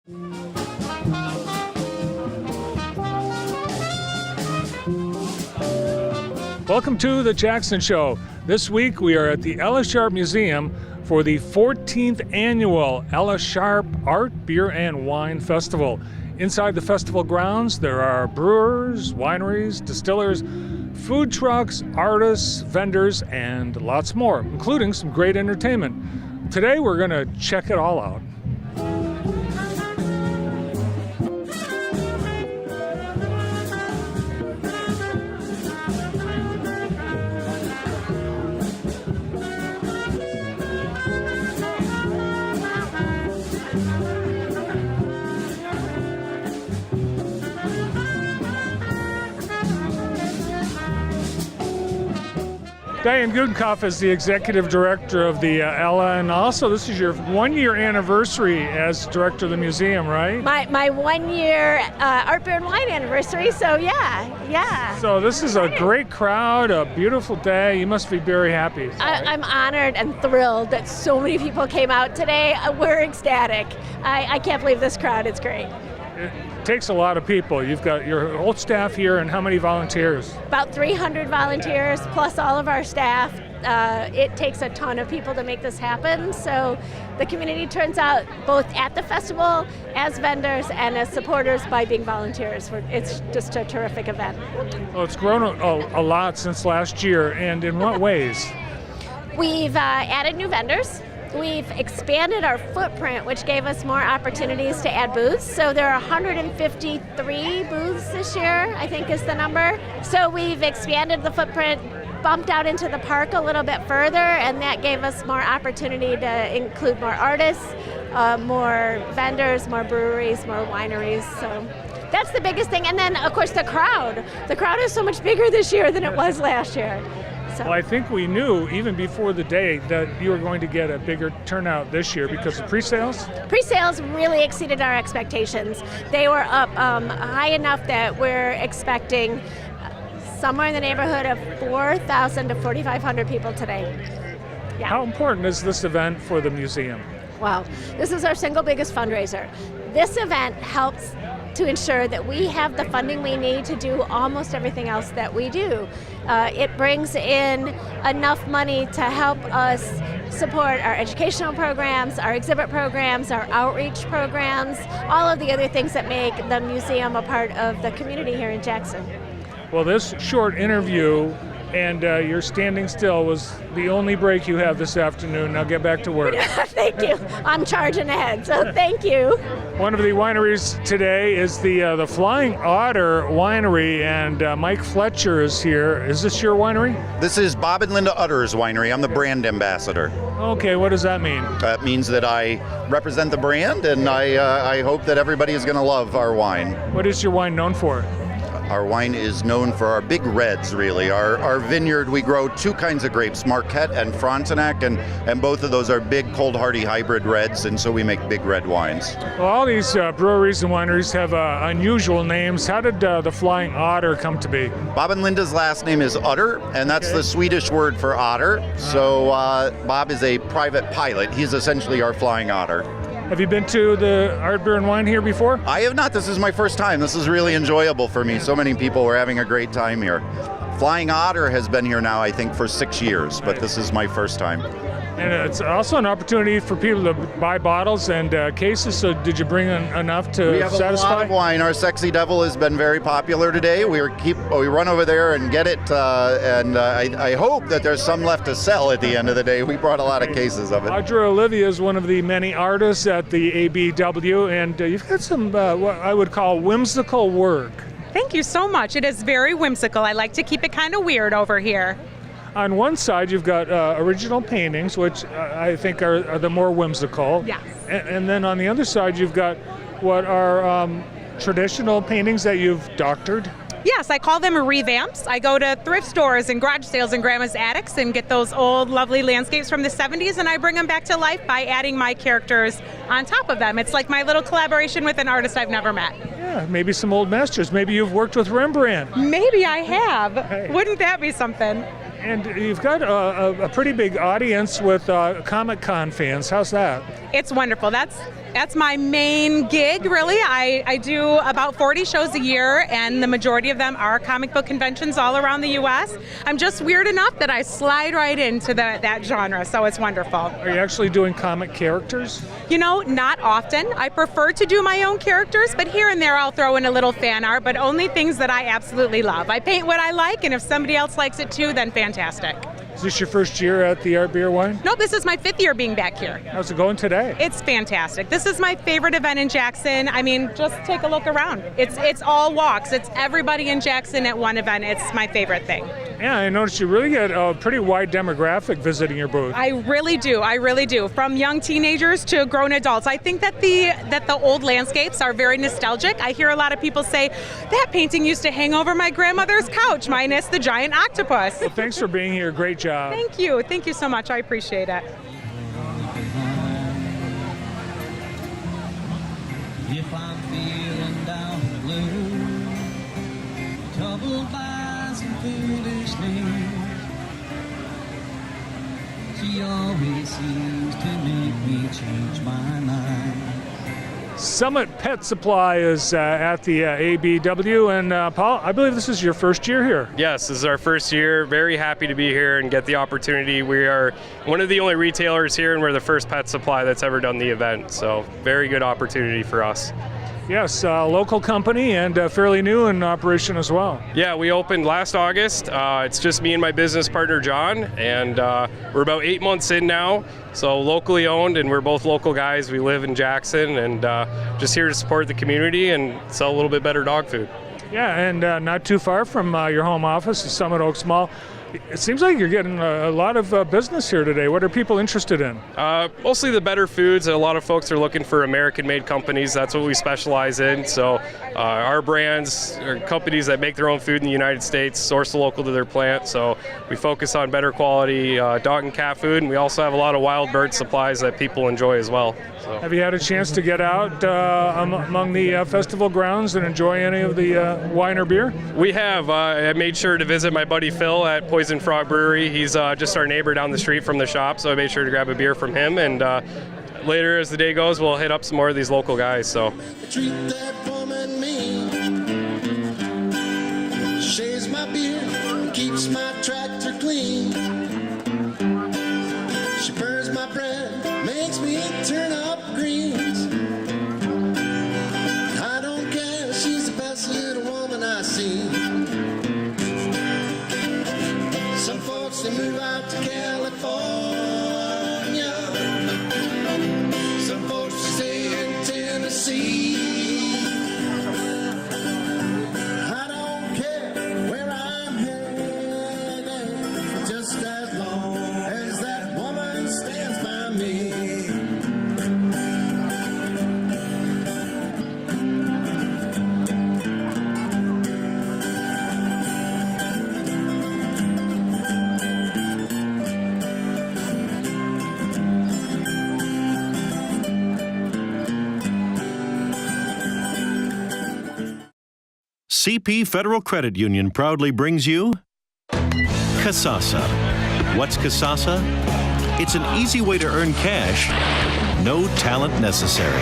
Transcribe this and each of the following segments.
Welcome to The Jackson Show. This week we are at the Ella Sharp Museum for the 14th annual Ella Sharp Art, Beer, and Wine Festival. Inside the festival grounds, there are brewers, wineries, distillers, food trucks, artists, vendors, and lots more, including some great entertainment. Today we're going to check it all out. Diane Gudenkauf is the executive director of the Ella, and also this is your one-year anniversary as director of the museum, right? My 1 year Art, Beer, and Wine anniversary, so yeah. So this is a great crowd, a beautiful day. You must be very happy. I'm honored and thrilled that so many people came out today. We're ecstatic. I can't believe this crowd. It's great. It takes a lot of people. You've got your whole staff here, and how many volunteers? About 300 volunteers, plus all of our staff. It takes a ton of people to make this happen, so the community turns out both at the festival as vendors and as supporters by being volunteers. It's just a terrific event. Well, it's grown a lot since last year, and in what ways? We've added new vendors. We've expanded our footprint, which gave us more opportunities to add booths. So there are 153 booths this year, I think is the number. So we've expanded the footprint, bumped out into the park a little bit further, and that gave us more opportunity to include more artists, more vendors, more breweries, more wineries. So that's the biggest thing. And then, of course, the crowd. The crowd is so much bigger this year than it was last year. Well, I think we knew even before the day that you were going to get a bigger turnout this year because of pre-sales? Pre-sales really exceeded our expectations. They were up high enough that we're expecting somewhere in the neighborhood of 4,000 to 4,500 people today. Yeah. How important is this event for the museum? Wow, this is our single biggest fundraiser. This event helps to ensure that we have the funding we need to do almost everything else that we do. It brings in enough money to help us support our educational programs, our exhibit programs, our outreach programs, all of the other things that make the museum a part of the community here in Jackson. Well, this short interview and your standing still was the only break you have this afternoon. Now get back to work. Thank you. I'm charging ahead, so thank you. One of the wineries today is the Flying Otter Winery, and Mike Fletcher is here. Is this your winery? This is Bob and Linda Utter's winery. I'm the brand ambassador. Okay, what does that mean? That means that I represent the brand, and I hope that everybody is going to love our wine. What is your wine known for? Our wine is known for our big reds, really. Our vineyard, we grow two kinds of grapes, Marquette and Frontenac, and both of those are big, cold, hardy hybrid reds, and so we make big red wines. Well, all these breweries and wineries have unusual names. How did the Flying Otter come to be? Bob and Linda's last name is Utter, and that's the Swedish word for otter. So Bob is a private pilot. He's essentially our Flying Otter. Have you been to the Art, Beer, and Wine here before? I have not. This is my first time. This is really enjoyable for me. So many people were having a great time here. Flying Otter has been here now, I think, for 6 years, but this is my first time. And it's also an opportunity for people to buy bottles and cases. So did you bring enough to We have satisfy? a lot of wine. Our Sexy Devil has been very popular today. We run over there and get it, and I hope that there's some left to sell at the end of the day. We brought a lot of cases of it. Audra Olivia is one of the many artists at the ABW, and you've got some what I would call whimsical work. Thank you so much. It is very whimsical. I like to keep it kind of weird over here. On one side, you've got original paintings, which I think are the more whimsical. Yes. And then on the other side, you've got what are traditional paintings that you've doctored. Yes, I call them revamps. I go to thrift stores and garage sales and grandma's attics and get those old, lovely landscapes from the 70s, and I bring them back to life by adding my characters on top of them. It's like my little collaboration with an artist I've never met. Yeah, maybe some old masters. Maybe you've worked with Rembrandt. Maybe I have. Hey. Wouldn't that be something? And you've got a pretty big audience with Comic-Con fans. How's that? It's wonderful. That's That's my main gig, really. I do about 40 shows a year, and the majority of them are comic book conventions all around the U.S. I'm just weird enough that I slide right into that genre, so it's wonderful. Are you actually doing comic characters? You know, not often. I prefer to do my own characters, but here and there I'll throw in a little fan art, but only things that I absolutely love. I paint what I like, and if somebody else likes it too, then fantastic. Is this your first year at the Art Beer Wine? Nope, this is my 5th year being back here. How's it going today? It's fantastic. This is my favorite event in Jackson. I mean, just take a look around. It's all walks. It's everybody in Jackson at one event. It's my favorite thing. Yeah, I noticed you really get a pretty wide demographic visiting your booth. I really do. From young teenagers to grown adults. I think that the old landscapes are very nostalgic. I hear a lot of people say, that painting used to hang over my grandmother's couch, minus the giant octopus. Well, thanks for being here. Great job. Thank you. Thank you so much. I appreciate it. If I'm feeling down and blue, troubled by some foolishness, she always seems to make me change my mind. Summit Pet Supply is at the ABW, and Paul, I believe this is your first year here. Yes, this is our first year. Very happy to be here and get the opportunity. We are one of the only retailers here, and we're the first pet supply that's ever done the event, so very good opportunity for us. Yes, local company and fairly new in operation as well. Yeah, we opened last August. It's just me and my business partner, John, and we're about 8 months in now, so locally owned, and we're both local guys. We live in Jackson, and just here to support the community and sell a little bit better dog food. Yeah, and not too far from your home office, the Summit Oaks Mall. It seems like you're getting a lot of business here today. What are people interested in? Mostly the better foods. A lot of folks are looking for American-made companies. That's what we specialize in. So our brands are companies that make their own food in the United States, source local to their plant. So we focus on better quality dog and cat food, and we also have a lot of wild bird supplies that people enjoy as well. So. Have you had a chance to get out among the festival grounds and enjoy any of the wine or beer? We have. I made sure to visit my buddy Phil at Poison Frog Brewery. He's just our neighbor down the street from the shop, so I made sure to grab a beer from him. And later, as the day goes, we'll hit up some more of these local guys. So. Treat that woman mean. Shaves my beard, keeps my tractor clean. She burns my bread, makes me turn up greens. I don't care, she's the best little woman I've seen. Some folks, they move out to California. Some folks stay in Tennessee. I don't care where I'm headed, just as long as that woman stands by me. CP Federal Credit Union proudly brings you Kasasa. What's Kasasa? It's an easy way to earn cash, no talent necessary.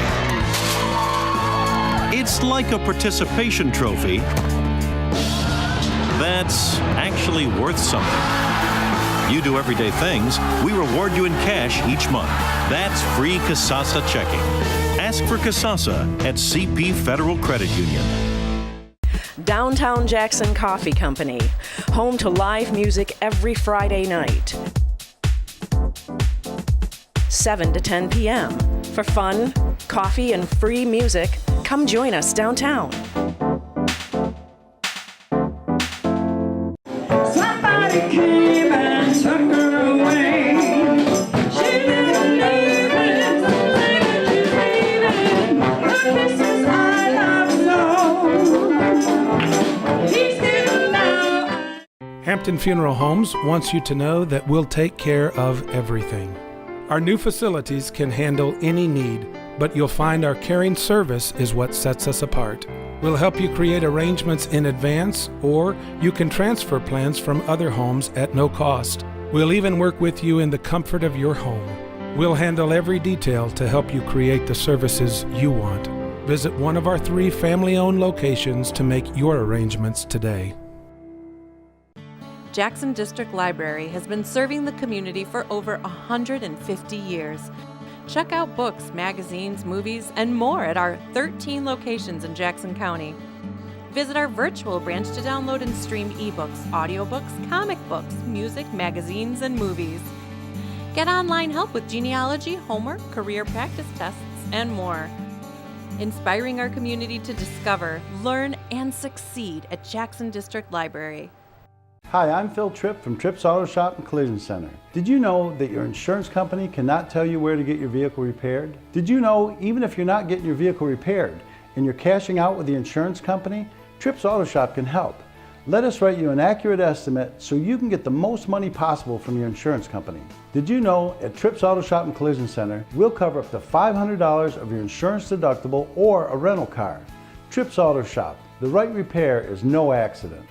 It's like a participation trophy that's actually worth something. You do everyday things, we reward you in cash each month. That's free Kasasa checking. Ask for Kasasa at CP Federal Credit Union. Downtown Jackson Coffee Company, home to live music every Friday night, 7 to 10 p.m. For fun, coffee, and free music, come join us downtown. Somebody came and took her away. She didn't leave it, but this is my love song. He's still now. Hampton Funeral Homes wants you to know that we'll take care of everything. Our new facilities can handle any need, but you'll find our caring service is what sets us apart. We'll help you create arrangements in advance, or you can transfer plans from other homes at no cost. We'll even work with you in the comfort of your home. We'll handle every detail to help you create the services you want. Visit one of our 3 family-owned locations to make your arrangements today. Jackson District Library has been serving the community for over 150 years. Check out books, magazines, movies, and more at our 13 locations in Jackson County. Visit our virtual branch to download and stream ebooks, audiobooks, comic books, music, magazines, and movies. Get online help with genealogy, homework, career practice tests, and more. Inspiring our community to discover, learn, and succeed at Jackson District Library. Hi, I'm Phil Tripp from Tripp's Auto Shop and Collision Center. Did you know that your insurance company cannot tell you where to get your vehicle repaired? Did you know even if you're not getting your vehicle repaired and you're cashing out with the insurance company, Tripp's Auto Shop can help. Let us write you an accurate estimate so you can get the most money possible from your insurance company. Did you know at Tripp's Auto Shop and Collision Center, we'll cover up to $500 of your insurance deductible or a rental car. Tripp's Auto Shop, the right repair is no accident.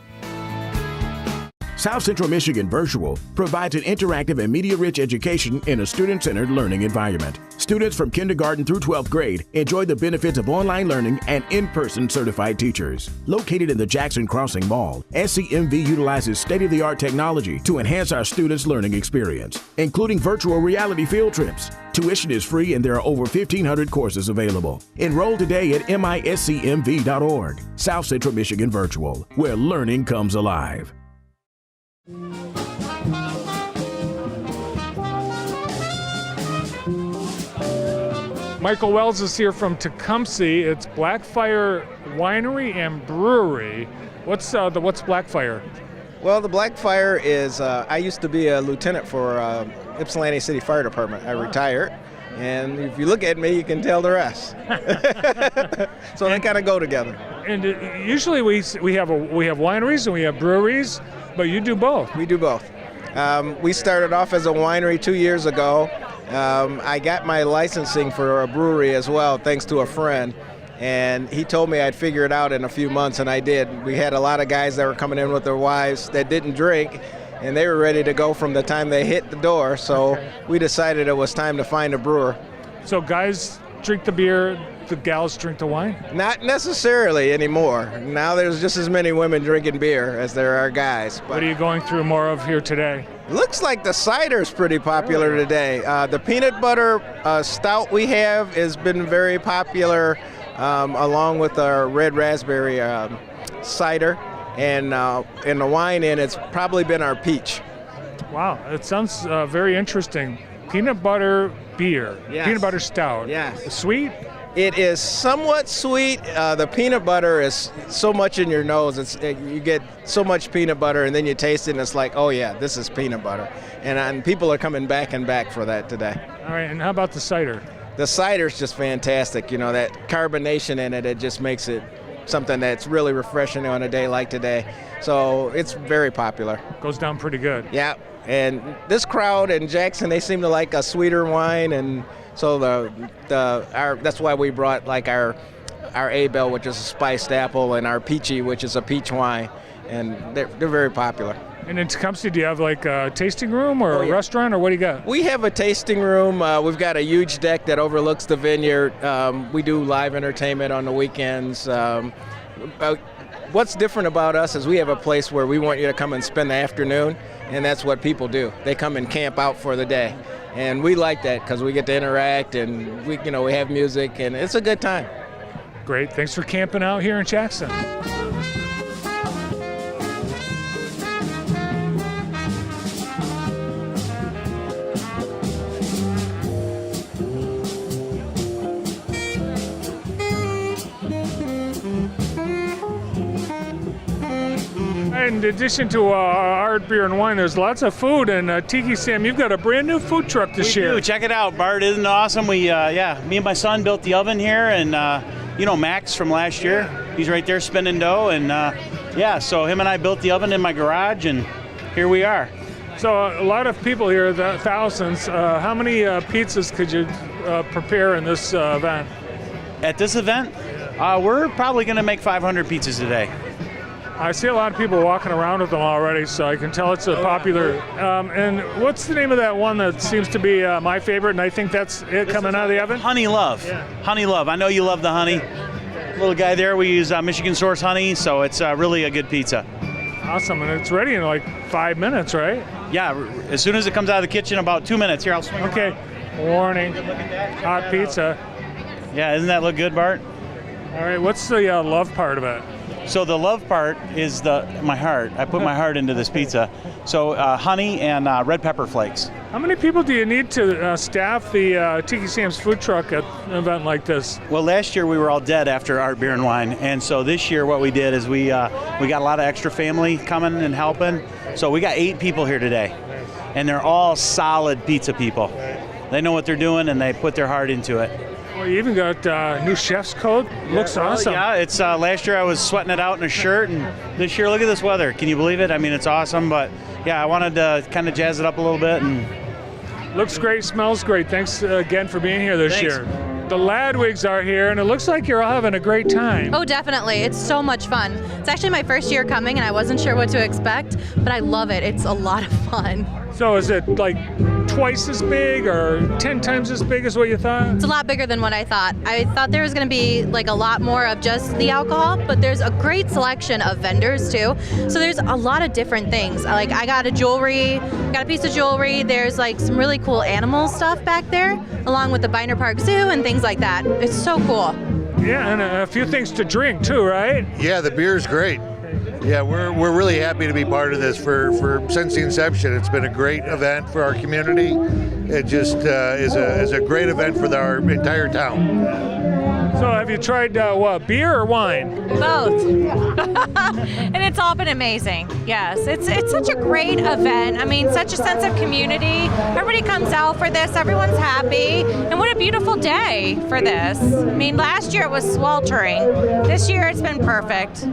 South Central Michigan Virtual provides an interactive and media-rich education in a student-centered learning environment. Students from kindergarten through 12th grade enjoy the benefits of online learning and in-person certified teachers. Located in the Jackson Crossing Mall, SCMV utilizes state-of-the-art technology to enhance our students' learning experience, including virtual reality field trips. Tuition is free and there are over 1,500 courses available. Enroll today at miscmv.org. South Central Michigan Virtual, where learning comes alive. Michael Wells is here from Tecumseh. It's Blackfire Winery and Brewery. What's Blackfire? Well, the Blackfire is, I used to be a lieutenant for Ypsilanti City Fire Department. I retired, and if you look at me, you can tell the rest. So they kind of go together. And usually we have wineries and we have breweries, but you do both. We do both. We started off as a winery 2 years ago. I got my licensing for a brewery as well, thanks to a friend. And he told me I'd figure it out in a few months, and I did. We had a lot of guys that were coming in with their wives that didn't drink, and they were ready to go from the time they hit the door. So we decided it was time to find a brewer. So guys drink the beer, the gals drink the wine? Not necessarily anymore. Now there's just as many women drinking beer as there are guys. But what are you going through more of here today? Looks like the cider's pretty popular today. The peanut butter stout we have has been very popular, along with our red raspberry cider. And in the wine it's probably been our peach. Wow, it sounds very interesting. Peanut butter beer, yes. Peanut butter stout. Yes. Sweet? It is somewhat sweet. The peanut butter is so much in your nose. You get so much peanut butter, and then you taste it, and it's like, oh yeah, this is peanut butter. And people are coming back and back for that today. All right, and how about the cider? The cider's just fantastic. You know, that carbonation in it just makes it something that's really refreshing on a day like today. So it's very popular. Goes down pretty good. Yeah, and this crowd in Jackson, they seem to like a sweeter wine, and so that's why we brought like our A-Bell, which is a spiced apple, and our Peachy, which is a peach wine, and they're very popular. And in Tecumseh, do you have like a tasting room or a restaurant, or what do you got? We have a tasting room. We've got a huge deck that overlooks the vineyard. We do live entertainment on the weekends. What's different about us is we have a place where we want you to come and spend the afternoon, and that's what people do. They come and camp out for the day. And we like that because we get to interact, and we have music, and it's a good time. Great. Thanks for camping out here in Jackson. In addition to art, beer, and wine, there's lots of food. And Tiki Sam, you've got a brand new food truck this year. We do. Check it out, Bart. Isn't it awesome? Me and my son built the oven here, and Max from last year, he's right there spinning dough, and so him and I built the oven in my garage, and here we are. So a lot of people here, thousands. How many pizzas could you prepare in this event? At this event, we're probably going to make 500 pizzas today. I see a lot of people walking around with them already, so I can tell it's a popular. And what's the name of that one that seems to be my favorite, and I think that's it coming out of the oven? Honey Love. Honey Love. I know you love the honey. Little guy there, we use Michigan Source honey, so it's really a good pizza. Awesome, and it's ready in like 5 minutes, right? Yeah, as soon as it comes out of the kitchen, about 2 minutes. Here, I'll swing Okay, around. warning, hot pizza. Yeah, doesn't that look good, Bart? All right, what's the love part of it? So the love part is my heart. I put my heart into this pizza. So honey and red pepper flakes. How many people do you need to staff the Tiki Sam's food truck at an event like this? Well, last year we were all dead after Art Beer and Wine, and so this year what we did is we got a lot of extra family coming and helping. So we got 8 people here today, and they're all solid pizza people. They know what they're doing and they put their heart into it. Well, you even got new chef's coat. Looks awesome. Yeah, it's last year I was sweating it out in a shirt, and this year, look at this weather. Can you believe it? I mean, it's awesome, but yeah, I wanted to kind of jazz it up a little bit. And looks great, smells great. Thanks again for being here this year. The Ladwigs are here, and it looks like you're all having a great time. Oh, definitely. It's so much fun. It's actually my first year coming, and I wasn't sure what to expect, but I love it. It's a lot of fun. So is it like twice as big or 10 times as big as what you thought? It's a lot bigger than what I thought. I thought there was going to be like a lot more of just the alcohol, but there's a great selection of vendors too. So there's a lot of different things. Like I got a piece of jewelry. There's like some really cool animal stuff back there, along with the Biner Park Zoo and things like that. It's so cool. Yeah, and a few things to drink too, right? Yeah, the beer's great. Yeah, we're really happy to be part of this for since the inception. It's been a great event for our community. It just is a great event for our entire town. So have you tried what, beer or wine? Both. And it's all been amazing. Yes, it's such a great event. I mean, such a sense of community. Everybody comes out for this. Everyone's happy. And what a beautiful day for this. I mean, last year it was sweltering. This year it's been perfect.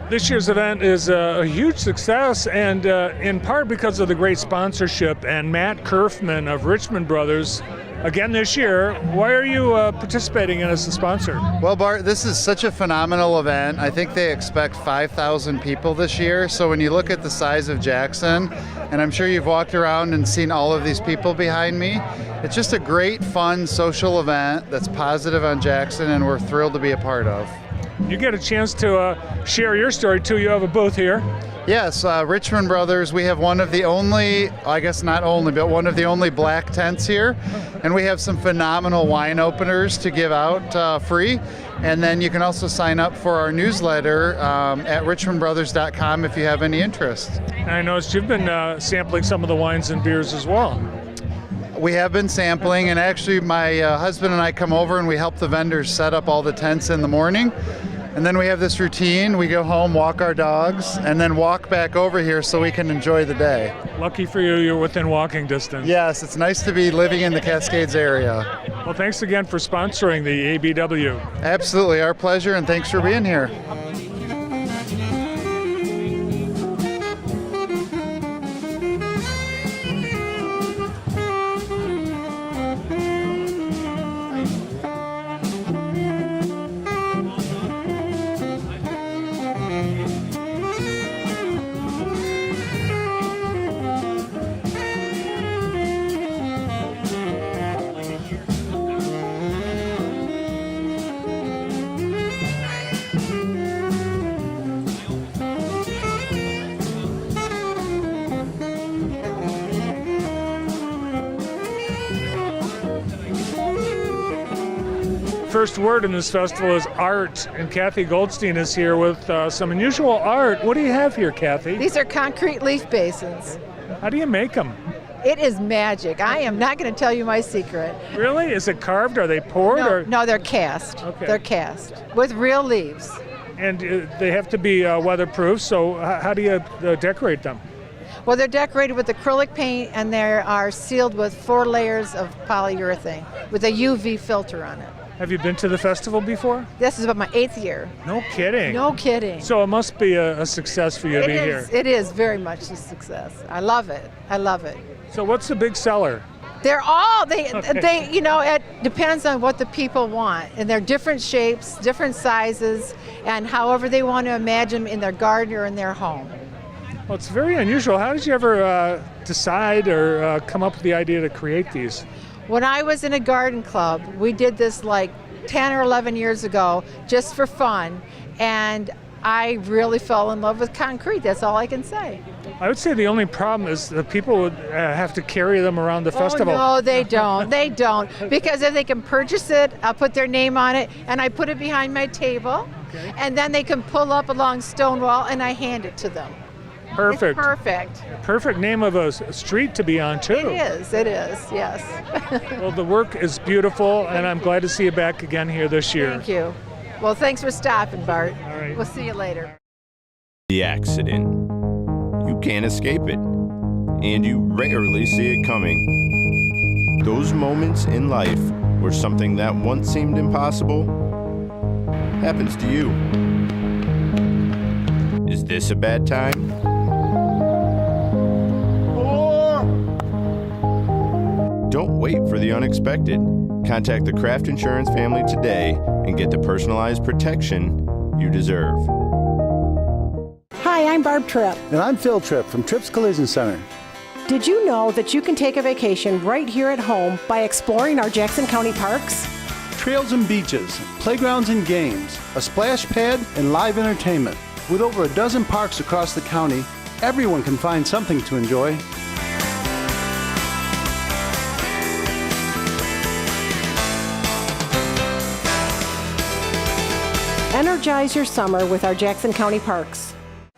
This year's event is a huge success, and in part because of the great sponsorship. And Matt Kerfman of Richmond Brothers, again this year. Why are you participating in as a sponsor? Well, Bart, this is such a phenomenal event. I think they expect 5,000 people this year. So when you look at the size of Jackson, and I'm sure you've walked around and seen all of these people behind me, it's just a great, fun, social event that's positive on Jackson, and we're thrilled to be a part of. You get a chance to share your story too. You have a booth here. Yes, Richmond Brothers, we have one of the only, I guess not only, but one of the only black tents here. And we have some phenomenal wine openers to give out free. And then you can also sign up for our newsletter at richmondbrothers.com if you have any interest. And I noticed you've been sampling some of the wines and beers as well. We have been sampling, and actually my husband and I come over and we help the vendors set up all the tents in the morning. And then we have this routine. We go home, walk our dogs, and then walk back over here so we can enjoy the day. Lucky for you, you're within walking distance. Yes, it's nice to be living in the Cascades area. Well, thanks again for sponsoring the ABW. Absolutely, our pleasure, and thanks for being here. First word in this festival is art, and Kathy Goldstein is here with some unusual art. What do you have here, Kathy? These are concrete leaf basins. How do you make them? It is magic. I am not going to tell you my secret. Really? Is it carved? Are they poured? No, they're cast. Okay. They're cast with real leaves. And they have to be weatherproof, so how do you decorate them? Well, they're decorated with acrylic paint, and they are sealed with 4 layers of polyurethane with a UV filter on it. Have you been to the festival before? This is about my 8th year. No kidding. No kidding. So it must be a success for you to be here. It is very much a success. I love it. I love it. So what's the big seller? They're all, they, you know, it depends on what the people want. And they're different shapes, different sizes, and however they want to imagine in their garden or in their home. Well, it's very unusual. How did you ever decide or come up with the idea to create these? When I was in a garden club, we did this like 10 or 11 years ago just for fun. And I really fell in love with concrete. That's all I can say. I would say the only problem is that people would have to carry them around the festival. No, they don't. They don't. Because if they can purchase it, I'll put their name on it, and I put it behind my table. Okay. And then they can pull up along Stonewall, and I hand it to them. Perfect. It's perfect. Perfect name of a street to be on, too. It is, yes. Well, the work is beautiful, and I'm glad to see you back again here this year. Thank you. Well, thanks for stopping, Bart. All right. We'll see you later. The accident. You can't escape it, and you rarely see it coming. Those moments in life where something that once seemed impossible happens to you. Is this a bad time? Don't wait for the unexpected. Contact the Kraft Insurance family today and get the personalized protection you deserve. Hi, I'm Barb Tripp. And I'm Phil Tripp from Tripp's Collision Center. Did you know that you can take a vacation right here at home by exploring our Jackson County parks? Trails and beaches, playgrounds and games, a splash pad, and live entertainment. With over a dozen parks across the county, everyone can find something to enjoy. Energize your summer with our Jackson County parks.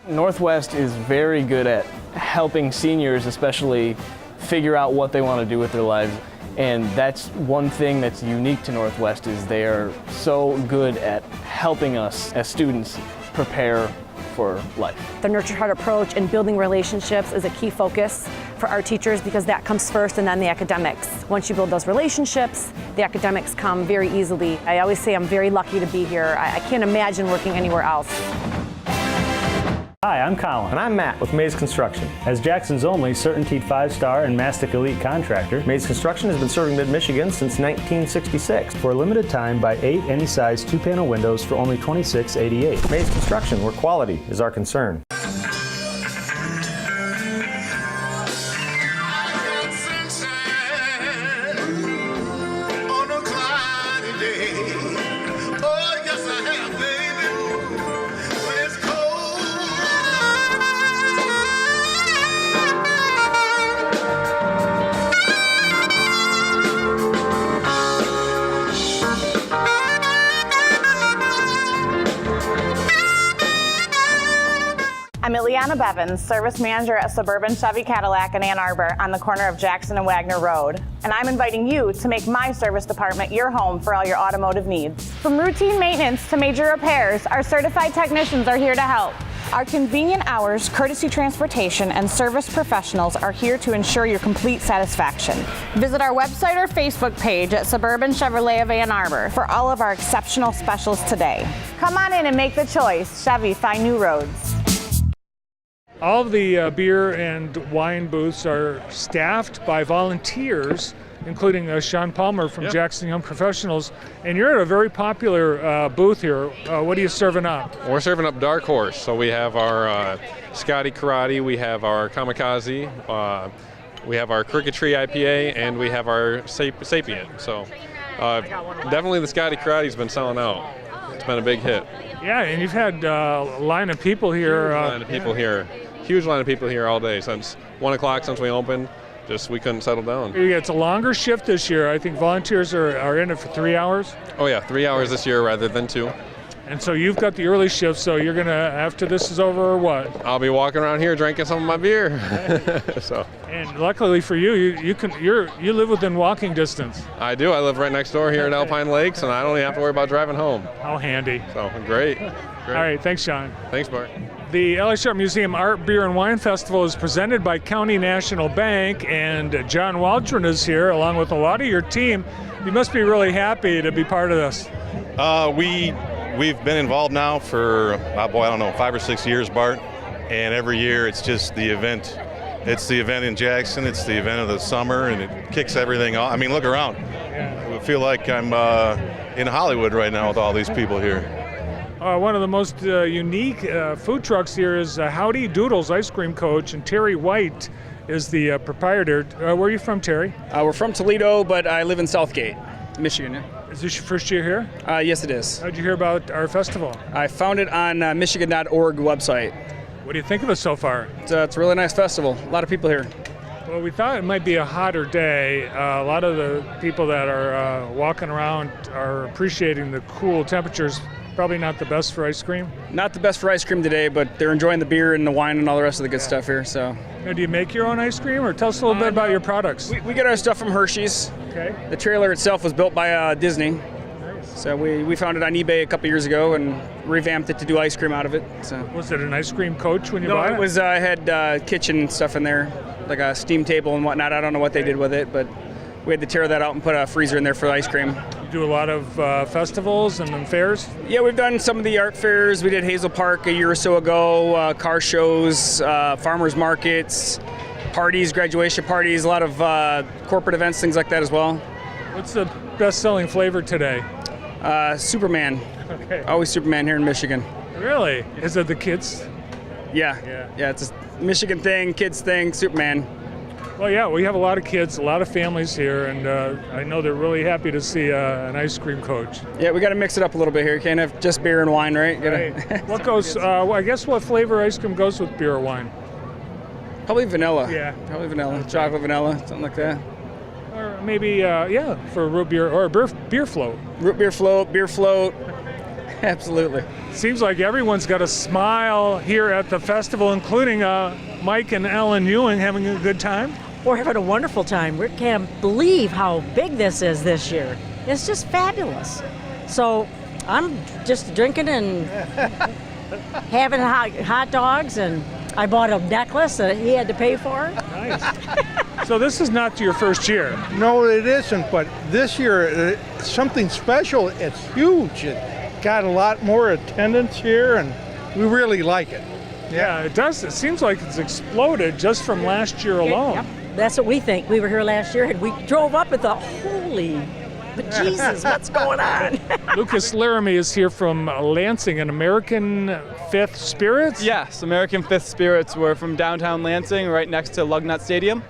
Northwest is very good at helping seniors especially figure out what they want to do with their lives. And that's one thing that's unique to Northwest is they are so good at helping us as students prepare for life. The Nurture Heart approach and building relationships is a key focus for our teachers because that comes first and then the academics. Once you build those relationships, the academics come very easily. I always say I'm very lucky to be here. I can't imagine working anywhere else. Hi, I'm Colin. And I'm Matt with Mays Construction. As Jackson's only CertainTeed 5-star and Mastic Elite contractor, Mays Construction has been serving Mid-Michigan since 1966. For a limited time, buy 8 any size 2-panel windows for only $26.88. Mays Construction, where quality is our concern. I'm Ileana Bevins, Service Manager at Suburban Chevy Cadillac in Ann Arbor on the corner of Jackson and Wagner Road. And I'm inviting you to make my service department your home for all your automotive needs. From routine maintenance to major repairs, our certified technicians are here to help. Our convenient hours, courtesy transportation, and service professionals are here to ensure your complete satisfaction. Visit our website or Facebook page at Suburban Chevrolet of Ann Arbor for all of our exceptional specials today. Come on in and make the choice. Chevy, find new roads. All of the beer and wine booths are staffed by volunteers, including Sean Palmer from Jackson Young Professionals. And you're at a very popular booth here. What are you serving up? We're serving up Dark Horse. So we have our Scotty Karate, we have our Kamikaze, we have our Crooked Tree IPA, and we have our Sapient. So definitely the Scotty Karate's been selling out. It's been a big hit. Yeah, and you've had a line of people here. Huge line of people here all day since 1 o'clock since we opened. Just we couldn't settle down. Yeah, it's a longer shift this year. I think volunteers are in it for 3 hours. Oh yeah, 3 hours this year rather than 2. And so you've got the early shift, so you're gonna, after this is over, or what? I'll be walking around here drinking some of my beer. So. And luckily for you, you live within walking distance. I do. I live right next door here at Alpine Lakes, and I don't even have to worry about driving home. How handy. So great. All right, thanks, Sean. Thanks, Bart. The LA Sharp Museum Art, Beer, and Wine Festival is presented by County National Bank, and John Waldron is here along with a lot of your team. You must be really happy to be part of this. We've been involved now for, 5 or 6 years, Bart, and every year it's just the event It's the event in Jackson. It's the event of the summer, and it kicks everything off. I mean, look around. I feel like I'm in Hollywood right now with all these people here. One of the most unique food trucks here is Howdy Doodles Ice Cream Coach, and Terry White is the proprietor. Where are you from, Terry? We're from Toledo, but I live in Southgate, Michigan. Yeah. Is this your first year here? Yes, it is. How'd you hear about our festival? I found it on Michigan.org website. What do you think of it so far? It's a really nice festival. A lot of people here. Well, we thought it might be a hotter day. A lot of the people that are walking around are appreciating the cool temperatures. Probably not the best for ice cream. Not the best for ice cream today, but they're enjoying the beer and the wine and all the rest of the good stuff here. So. Now, do you make your own ice cream, or tell us a little bit about your products? We get our stuff from Hershey's. Okay. The trailer itself was built by Disney. So we found it on eBay a couple years ago and revamped it to do ice cream out of it. So. Was it an ice cream coach when you bought it? No, it was. I had kitchen stuff in there, like a steam table and whatnot. I don't know what they did with it, but we had to tear that out and put a freezer in there for ice cream. You do a lot of festivals and fairs? Yeah, we've done some of the art fairs. We did Hazel Park a year or so ago, car shows, farmers markets, parties, graduation parties, a lot of corporate events, things like that as well. What's the best-selling flavor today? Superman. Okay. Always Superman here in Michigan. Really? Is it the kids? Yeah, it's a Michigan thing, kids thing, Superman. Well, yeah, we have a lot of kids, a lot of families here, and I know they're really happy to see an ice cream coach. Yeah, we got to mix it up a little bit here. You can't have just beer and wine, right? Right. What goes? I guess what flavor ice cream goes with beer or wine? Probably vanilla. Yeah. Probably vanilla, chocolate vanilla, something like that. Or maybe, for root beer or beer float. Root beer float. Absolutely. Seems like everyone's got a smile here at the festival, including Mike and Ellen Ewing having a good time. We're having a wonderful time. We can't believe how big this is this year. It's just fabulous. So I'm just drinking and having hot dogs, and I bought a necklace that he had to pay for. Nice. So this is not your first year. No, it isn't, but this year it's something special. It's huge. It got a lot more attendance here, and we really like it. Yeah, it does. It seems like it's exploded just from last year alone. Yep. That's what we think. We were here last year, and we drove up and thought, holy Jesus, what's going on? Lucas Laramie is here from Lansing, an American Fifth Spirits? Yes, American Fifth Spirits. We're from downtown Lansing, right next to Lugnut Stadium.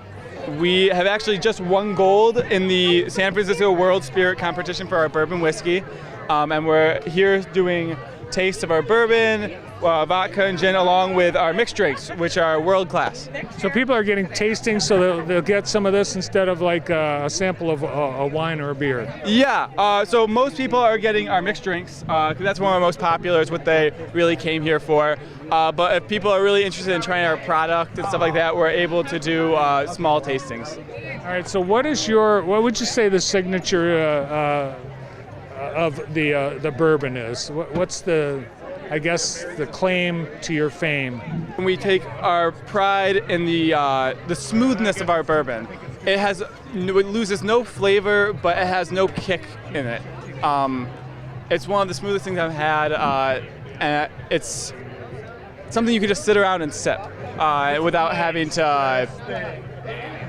We have actually just won gold in the San Francisco World Spirit Competition for our bourbon whiskey. And we're here doing taste of our bourbon, vodka and gin, along with our mixed drinks, which are world class. So people are getting tasting, so they'll get some of this instead of like a sample of a wine or a beer. Yeah, so most people are getting our mixed drinks, because that's one of our most popular, is what they really came here for. But if people are really interested in trying our product and stuff like that, we're able to do small tastings. All right, so what would you say the signature of the bourbon is? What's the claim to your fame? We take our pride in the smoothness of our bourbon. It loses no flavor, but it has no kick in it. It's one of the smoothest things I've had, and it's something you can just sit around and sip without having to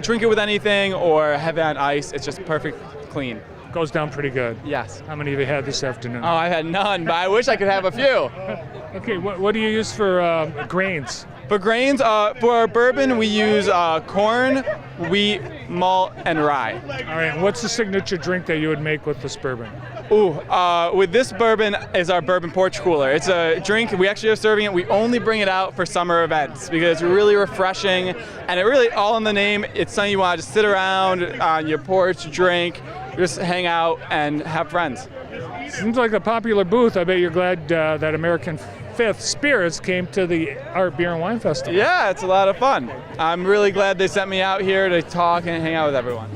drink it with anything or have it on ice. It's just perfect, clean. Goes down pretty good. Yes. How many have you had this afternoon? Oh, I had none, but I wish I could have a few. Okay, what do you use for grains? For grains, for our bourbon, we use corn, wheat, malt, and rye. All right, and what's the signature drink that you would make with this bourbon? Ooh, with this bourbon is our bourbon porch cooler. It's a drink, we actually are serving it. We only bring it out for summer events because it's really refreshing, and it really, all in the name, it's something you want to just sit around on your porch, drink, just hang out and have friends. Seems like a popular booth. I bet you're glad that American Fifth Spirits came to the Art Beer and Wine Festival. Yeah, it's a lot of fun. I'm really glad they sent me out here to talk and hang out with everyone.